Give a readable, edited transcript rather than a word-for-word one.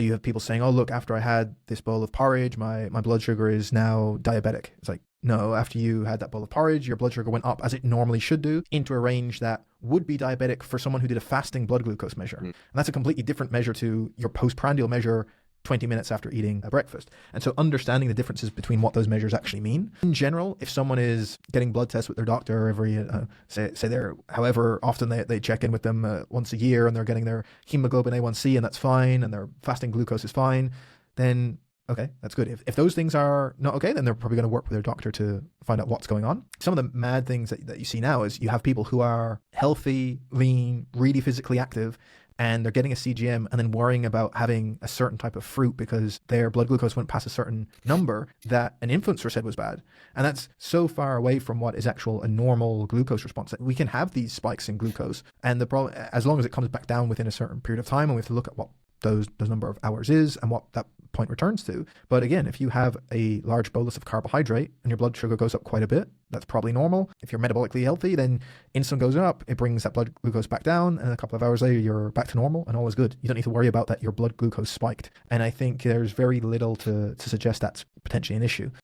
You have people saying, oh, look, after I had this bowl of porridge, my blood sugar is now diabetic. It's like, no, after you had that bowl of porridge, your blood sugar went up as it normally should do into a range that would be diabetic for someone who did a fasting blood glucose measure. And that's a completely different measure to your postprandial measure 20 minutes after eating a breakfast. And so understanding the differences between what those measures actually mean. In general, if someone is getting blood tests with their doctor every, say they're, however often they check in with them once a year, and they're getting their hemoglobin A1C and that's fine, and their fasting glucose is fine, then okay, that's good. If those things are not okay, then they're probably going to work with their doctor to find out what's going on. Some of the mad things that you see now is you have people who are healthy, lean, really physically active, and they're getting a CGM and then worrying about having a certain type of fruit because their blood glucose went past a certain number that an influencer said was bad. And that's so far away from what is a normal glucose response that we can have these spikes in glucose. And the problem, as long as it comes back down within a certain period of time, and we have to look at what those number of hours is and what that point returns to. But again, if you have a large bolus of carbohydrate and your blood sugar goes up quite a bit, that's probably normal. If you're metabolically healthy, then insulin goes up, it brings that blood glucose back down, and a couple of hours later you're back to normal and all is good. You don't need to worry about that your blood glucose spiked. And I think there's very little to suggest that's potentially an issue.